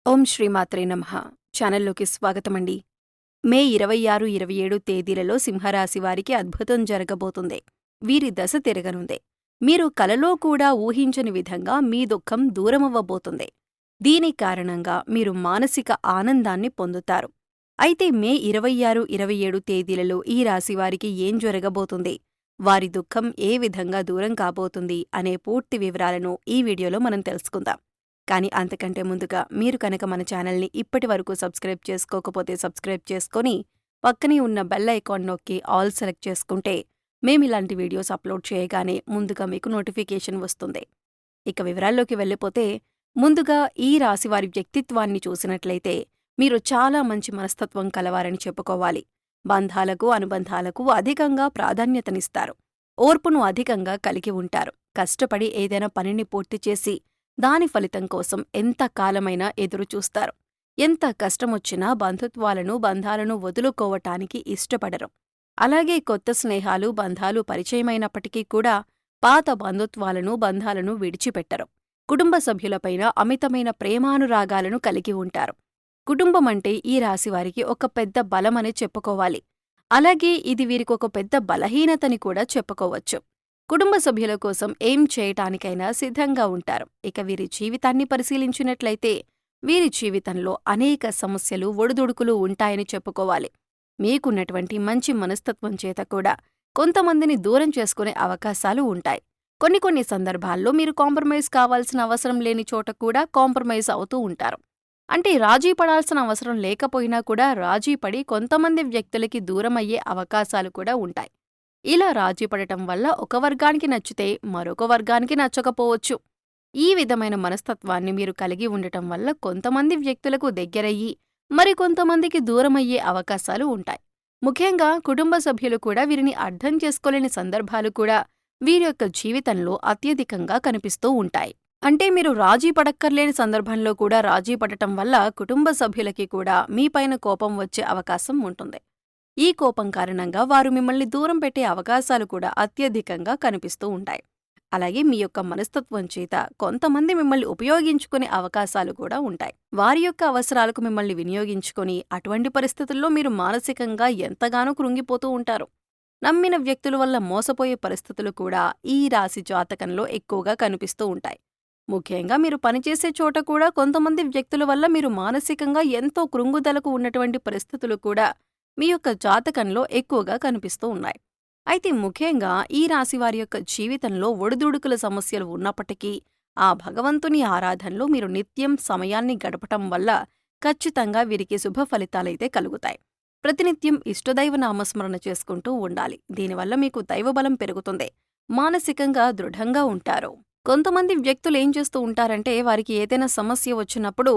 ఓం శ్రీమాత్రే నమః. ఛానల్లోకి స్వాగతమండి. మే 26, 27 తేదీలలో సింహరాశి వారికి అద్భుతం జరగబోతుంది. వీరి దశ తిరగనుంది. మీరు కలలో కూడా ఊహించని విధంగా మీ దుఃఖం దూరమవ్వబోతుంది. దీని కారణంగా మీరు మానసిక ఆనందాన్ని పొందుతారు. అయితే మే 26, 27 తేదీలలో ఈ రాశివారికి ఏం జరగబోతుంది, వారి దుఃఖం ఏ విధంగా దూరం కాబోతుంది అనే పూర్తి వివరాలను ఈ వీడియోలో మనం తెలుసుకుందాం. కానీ అంతకంటే ముందుగా మీరు కనుక మన ఛానల్ని ఇప్పటి వరకు సబ్స్క్రైబ్ చేసుకోకపోతే సబ్స్క్రైబ్ చేసుకొని పక్కనే ఉన్న బెల్ ఐకాన్ నొక్కి ఆల్ సెలెక్ట్ చేసుకుంటే మేమిలాంటి వీడియోస్ అప్లోడ్ చేయగానే ముందుగా మీకు నోటిఫికేషన్ వస్తుంది. ఇక వివరాల్లోకి వెళ్ళిపోతే, ముందుగా ఈ రాశివారి వ్యక్తిత్వాన్ని చూసినట్లయితే మీరు చాలా మంచి మనస్తత్వం కలవారని చెప్పుకోవాలి. బంధాలకు, అనుబంధాలకు అధికంగా ప్రాధాన్యతనిస్తారు. ఓర్పును అధికంగా కలిగి ఉంటారు. కష్టపడి ఏదైనా పనిని పూర్తి చేసి దాని ఫలితం కోసం ఎంత కాలమైనా ఎదురుచూస్తారు. ఎంత కష్టమొచ్చినా బంధాలను వదులుకోవటానికి ఇష్టపడరు. అలాగే కొత్త స్నేహాలు, బంధాలు పరిచయమైనప్పటికీ కూడా పాత బంధాలను విడిచిపెట్టరు. కుటుంబ సభ్యులపైన అమితమైన ప్రేమానురాగాలను కలిగి ఉంటారు. కుటుంబమంటే ఈ రాశివారికి ఒక పెద్ద బలమని చెప్పుకోవాలి. అలాగే ఇది వీరికొక పెద్ద బలహీనతని కూడా చెప్పుకోవచ్చు. కుటుంబ సభ్యుల కోసం ఏం చేయటానికైనా సిద్ధంగా ఉంటారు. ఇక వీరి జీవితాన్ని పరిశీలించినట్లయితే వీరి జీవితంలో అనేక సమస్యలు, ఒడిదుడుకులు ఉంటాయని చెప్పుకోవాలి. మీకున్నటువంటి మంచి మనస్తత్వం చేత కూడా కొంతమందిని దూరం చేసుకునే అవకాశాలు ఉంటాయి. కొన్ని సందర్భాల్లో మీరు కాంప్రమైజ్ కావాల్సిన అవసరం లేని చోట కూడా కాంప్రమైజ్ అవుతూ ఉంటారు. అంటే రాజీ పడాల్సిన అవసరం లేకపోయినా కూడా రాజీ పడి కొంతమంది వ్యక్తులకి దూరమయ్యే అవకాశాలు కూడా ఉంటాయి. ఇలా రాజీపడటం వల్ల ఒక వర్గానికి నచ్చితే మరొక వర్గానికి నచ్చకపోవచ్చు. ఈ విధమైన మనస్తత్వాన్ని మీరు కలిగి ఉండటం వల్ల కొంతమంది వ్యక్తులకు దగ్గరయ్యి మరికొంతమందికి దూరమయ్యే అవకాశాలు ఉంటాయి. ముఖ్యంగా కుటుంబ సభ్యులు కూడా వీరిని అర్థం చేసుకోలేని సందర్భాలు కూడా వీరి యొక్క జీవితంలో అత్యధికంగా కనిపిస్తూ ఉంటాయి. అంటే మీరు రాజీ పడక్కర్లేని సందర్భంలో కూడా రాజీ పడటం వల్ల కుటుంబ సభ్యులకి కూడా మీపైన కోపం వచ్చే అవకాశం ఉంటుంది. ఈ కోపం కారణంగా వారు మిమ్మల్ని దూరం పెట్టే అవకాశాలు కూడా అత్యధికంగా కనిపిస్తూ ఉంటాయి. అలాగే మీ యొక్క మనస్తత్వం చేత కొంతమంది మిమ్మల్ని ఉపయోగించుకునే అవకాశాలు కూడా ఉంటాయి. వారి యొక్క అవసరాలకు మిమ్మల్ని వినియోగించుకొని అటువంటి పరిస్థితుల్లో మీరు మానసికంగా ఎంతగానో కృంగిపోతూ ఉంటారు. నమ్మిన వ్యక్తుల వల్ల మోసపోయే పరిస్థితులు కూడా ఈ రాశి జాతకంలో ఎక్కువగా కనిపిస్తూ ఉంటాయి. ముఖ్యంగా మీరు పనిచేసే చోట కూడా కొంతమంది వ్యక్తుల వల్ల మీరు మానసికంగా ఎంతో కృంగుదలకు ఉన్నటువంటి పరిస్థితులు కూడా మీ యొక్క జాతకంలో ఎక్కువగా కనిపిస్తూ ఉన్నాయి. అయితే ముఖ్యంగా ఈ రాశివారి యొక్క జీవితంలో ఒడిదుడుకుల సమస్యలు ఉన్నప్పటికీ ఆ భగవంతుని ఆరాధనలో మీరు నిత్యం సమయాన్ని గడపటం వల్ల ఖచ్చితంగా వీరికి శుభ ఫలితాలైతే కలుగుతాయి. ప్రతినిత్యం ఇష్టదైవ నామస్మరణ చేసుకుంటూ ఉండాలి. దీనివల్ల మీకు దైవబలం పెరుగుతుంది. మానసికంగా దృఢంగా ఉంటారు. కొంతమంది వ్యక్తులు ఏం చేస్తూ ఉంటారంటే, వారికి ఏదైనా సమస్య వచ్చినప్పుడు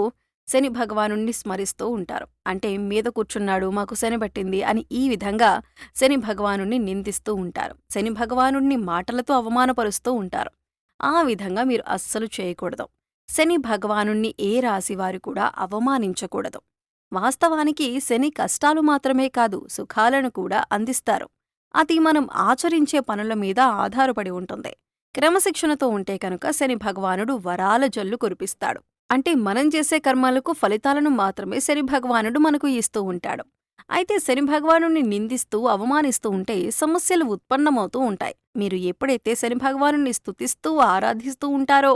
శని భగవానుణ్ణి స్మరిస్తూ ఉంటారు. అంటే మీద కూర్చున్నాడు, మాకు శని పట్టింది అని ఈ విధంగా శని భగవానుణ్ణి నిందిస్తూ ఉంటారు. శని భగవానుణ్ణి మాటలతో అవమానపరుస్తూ ఉంటారు. ఆ విధంగా మీరు అస్సలు చేయకూడదు. శని భగవానుణ్ణి ఏ రాశివారు కూడా అవమానించకూడదు. వాస్తవానికి శని కష్టాలు మాత్రమే కాదు, సుఖాలను కూడా అందిస్తారు. అది మనం ఆచరించే పనుల మీద ఆధారపడి ఉంటుంది. క్రమశిక్షణతో ఉంటే కనుక శని భగవానుడు వరాల జల్లు కురిపిస్తాడు. అంటే మనం చేసే కర్మలకు ఫలితాలను మాత్రమే శని భగవానుడు మనకు ఇస్తూ ఉంటాడు. అయితే శని భగవానుడిని నిందిస్తూ అవమానిస్తూ ఉంటే సమస్యలు ఉత్పన్నమవుతూ ఉంటాయి. మీరు ఎప్పుడైతే శని భగవానుడిని స్తుతిస్తూ ఆరాధిస్తూ ఉంటారో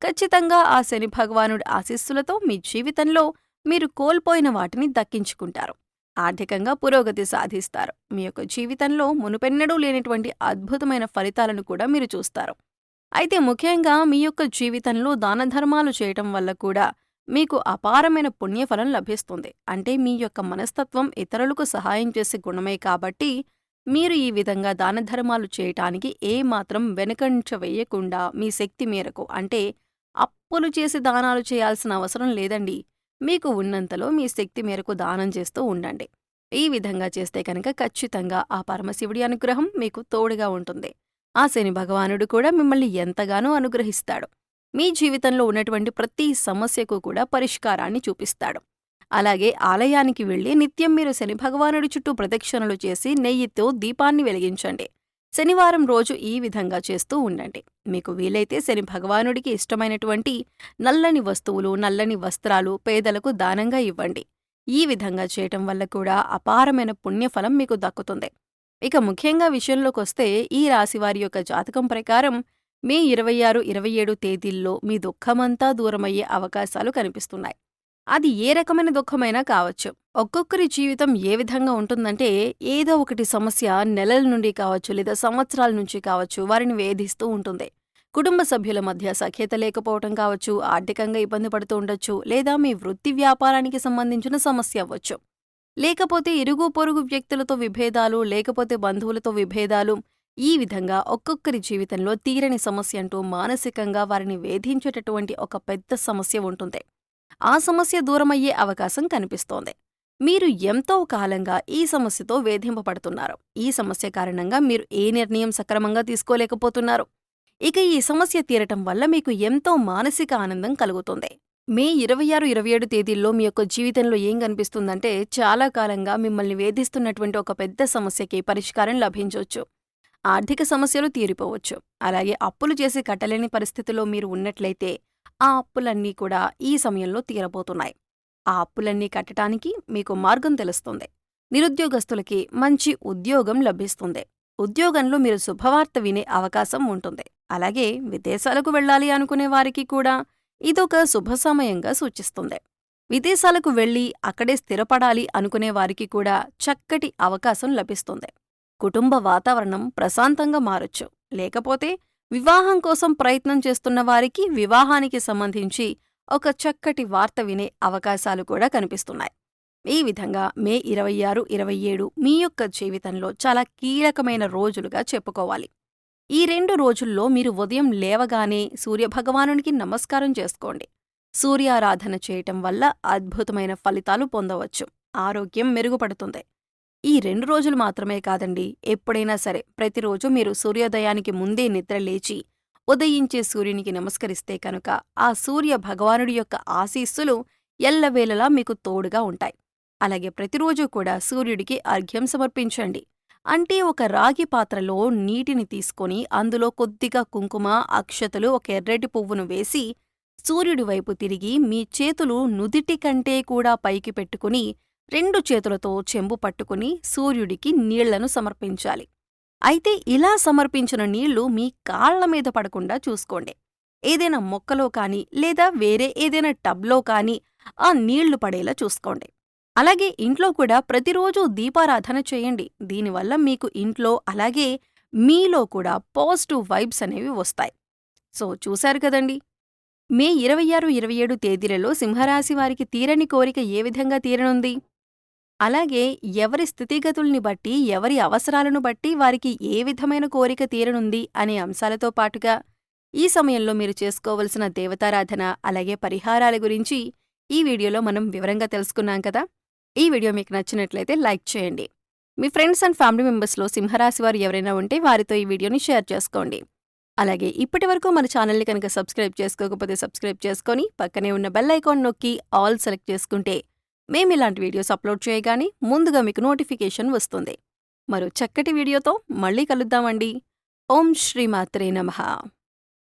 ఖచ్చితంగా ఆ శని భగవానుడి ఆశీస్సులతో మీ జీవితంలో మీరు కోల్పోయిన వాటిని దక్కించుకుంటారు. ఆర్థికంగా పురోగతి సాధిస్తారు. మీ యొక్క జీవితంలో మునుపెన్నడూ లేనటువంటి అద్భుతమైన ఫలితాలను కూడా మీరు చూస్తారు. అయితే ముఖ్యంగా మీ యొక్క జీవితంలో దానధర్మాలు చేయటం వల్ల కూడా మీకు అపారమైన పుణ్యఫలం లభిస్తుంది. అంటే మీ యొక్క మనస్తత్వం ఇతరులకు సహాయం చేసే గుణమే కాబట్టి మీరు ఈ విధంగా దానధర్మాలు చేయటానికి ఏమాత్రం వెనుకంచ వేయకుండా మీ శక్తి మేరకు, అంటే అప్పులు చేసి దానాలు చేయాల్సిన అవసరం లేదండి. మీకు ఉన్నంతలో మీ శక్తి మేరకు దానం చేస్తూ ఉండండి. ఈ విధంగా చేస్తే కనుక ఖచ్చితంగా ఆ పరమశివుడి అనుగ్రహం మీకు తోడుగా ఉంటుంది. ఆ శని భగవానుడు కూడా మిమ్మల్ని ఎంతగానో అనుగ్రహిస్తాడు. మీ జీవితంలో ఉన్నటువంటి ప్రతి సమస్యకు కూడా పరిష్కారాన్ని చూపిస్తాడు. అలాగే ఆలయానికి వెళ్లి నిత్యం మీరు శని భగవానుడి చుట్టూ ప్రదక్షిణలు చేసి నెయ్యితో దీపాన్ని వెలిగించండి. శనివారం రోజు ఈ విధంగా చేస్తూ ఉండండి. మీకు వీలైతే శని భగవానుడికి ఇష్టమైనటువంటి నల్లని వస్తువులు, నల్లని వస్త్రాలు పేదలకు దానంగా ఇవ్వండి. ఈ విధంగా చేయటం వల్ల కూడా అపారమైన పుణ్యఫలం మీకు దక్కుతుంది. ఇక ముఖ్యంగా విషయంలోకొస్తే ఈ రాశివారి యొక్క జాతకం ప్రకారం మే 26, 27 తేదీల్లో మీ దుఃఖమంతా దూరమయ్యే అవకాశాలు కనిపిస్తున్నాయి. అది ఏ రకమైన దుఃఖమైనా కావచ్చు. ఒక్కొక్కరి జీవితం ఏ విధంగా ఉంటుందంటే, ఏదో ఒకటి సమస్య నెలల నుండి కావచ్చు, లేదా సంవత్సరాల నుంచి కావచ్చు, వారిని వేధిస్తూ ఉంటుంది. కుటుంబ సభ్యుల మధ్య సఖ్యత లేకపోవటం కావచ్చు, ఆర్థికంగా ఇబ్బంది పడుతూ ఉండొచ్చు, లేదా మీ వృత్తి వ్యాపారానికి సంబంధించిన సమస్య అవ్వచ్చు. లేకపోతే ఇరుగు పొరుగు వ్యక్తులతో విభేదాలు, లేకపోతే బంధువులతో విభేదాలు. ఈ విధంగా ఒక్కొక్కరి జీవితంలో తీరని సమస్య అంటూ మానసికంగా వారిని వేధించేటటువంటి ఒక పెద్ద సమస్య ఉంటుంది. ఆ సమస్య దూరమయ్యే అవకాశం కనిపిస్తోంది. మీరు ఎంతో కాలంగా ఈ సమస్యతో వేధింపబడుతున్నారు. ఈ సమస్య కారణంగా మీరు ఏ నిర్ణయం సక్రమంగా తీసుకోలేకపోతున్నారు. ఇక ఈ సమస్య తీరటం వల్ల మీకు ఎంతో మానసిక ఆనందం కలుగుతుంది. మే 26, 27 తేదీల్లో మీ యొక్క జీవితంలో ఏం కనిపిస్తుందంటే, చాలా కాలంగా మిమ్మల్ని వేధిస్తున్నటువంటి ఒక పెద్ద సమస్యకి పరిష్కారం లభించవచ్చు. ఆర్థిక సమస్యలు తీరిపోవచ్చు. అలాగే అప్పులు చేసి కట్టలేని పరిస్థితిలో మీరు ఉన్నట్లయితే ఆ అప్పులన్నీ కూడా ఈ సమయంలో తీరబోతున్నాయి. ఆ అప్పులన్నీ కట్టటానికి మీకు మార్గం తెలుస్తుంది. నిరుద్యోగస్తులకి మంచి ఉద్యోగం లభిస్తుంది. ఉద్యోగంలో మీరు శుభవార్త వినే అవకాశం ఉంటుంది. అలాగే విదేశాలకు వెళ్ళాలి అనుకునే వారికి కూడా ఇదొక శుభ సమయంగా సూచిస్తుంది. విదేశాలకు వెళ్లి అక్కడే స్థిరపడాలి అనుకునే వారికి కూడా చక్కటి అవకాశం లభిస్తుంది. కుటుంబ వాతావరణం ప్రశాంతంగా మారొచ్చు. లేకపోతే వివాహం కోసం ప్రయత్నం చేస్తున్న వారికి వివాహానికి సంబంధించి ఒక చక్కటి వార్త వినే అవకాశాలు కూడా కనిపిస్తున్నాయి. ఈ విధంగా మే 26, 27 మీ యొక్క జీవితంలో చాలా కీలకమైన రోజులుగా చెప్పుకోవాలి. ఈ 2 రోజుల్లో మీరు ఉదయం లేవగానే సూర్యభగవానునికి నమస్కారం చేసుకోండి. సూర్యారాధన చేయటం వల్ల అద్భుతమైన ఫలితాలు పొందవచ్చు. ఆరోగ్యం మెరుగుపడుతుంది. ఈ 2 రోజులు మాత్రమే కాదండి, ఎప్పుడైనా సరే ప్రతిరోజు మీరు సూర్యోదయానికి ముందే నిద్రలేచి ఉదయించే సూర్యునికి నమస్కరిస్తే కనుక ఆ సూర్య భగవానుడి యొక్క ఆశీస్సులు ఎల్లవేళలా మీకు తోడుగా ఉంటాయి. అలాగే ప్రతిరోజు కూడా సూర్యుడికి అర్ఘ్యం సమర్పించండి. అంటే ఒక రాగి పాత్రలో నీటిని తీసుకొని అందులో కొద్దిగా కుంకుమ, అక్షతలు, ఒక ఎర్రటి పువ్వును వేసి సూర్యుడి వైపు తిరిగి మీ చేతులు నుదిటి కంటే కూడా పైకి పెట్టుకుని 2 చేతులతో చెంబు పట్టుకుని సూర్యుడికి నీళ్లను సమర్పించాలి. అయితే ఇలా సమర్పించిన నీళ్లు మీ కాళ్ల మీద పడకుండా చూసుకోండి. ఏదైనా మొక్కలో కానీ లేదా వేరే ఏదైనా టబ్లో కానీ ఆ నీళ్లు పడేలా చూసుకోండి. అలాగే ఇంట్లో కూడా ప్రతిరోజూ దీపారాధన చేయండి. దీనివల్ల మీకు ఇంట్లో అలాగే మీలో కూడా పాజిటివ్ వైబ్స్ అనేవి వస్తాయి. సో చూశారు కదండి, మే 26, 27 తేదీలలో సింహరాశి వారికి తీరని కోరిక ఏ విధంగా తీరనుంది. అలాగే ఎవరి స్థితిగతుల్ని బట్టి, ఎవరి అవసరాలను బట్టి వారికి ఏ విధమైన కోరిక తీరనుంది అనే అంశాలతో పాటుగా ఈ సమయంలో మీరు చేసుకోవలసిన దేవతారాధన, అలాగే పరిహారాల గురించి ఈ వీడియోలో మనం వివరంగా తెలుసుకున్నాం కదా. ఈ వీడియో మీకు నచ్చినట్లయితే లైక్ చేయండి. మీ ఫ్రెండ్స్ అండ్ ఫ్యామిలీ మెంబర్స్లో సింహరాశి వారు ఎవరైనా ఉంటే వారితో ఈ వీడియోని షేర్ చేసుకోండి. అలాగే ఇప్పటివరకు మన ఛానల్ని కనుక సబ్స్క్రైబ్ చేసుకోకపోతే సబ్స్క్రైబ్ చేసుకొని పక్కనే ఉన్న బెల్ ఐకాన్ నొక్కి ఆల్ సెలెక్ట్ చేసుకుంటే మేమిలాంటి వీడియోస్ అప్లోడ్ చేయగానే ముందుగా మీకు నోటిఫికేషన్ వస్తుంది. మరో చక్కటి వీడియోతో మళ్ళీ కలుద్దామండి. ఓం శ్రీమాత్రే నమః.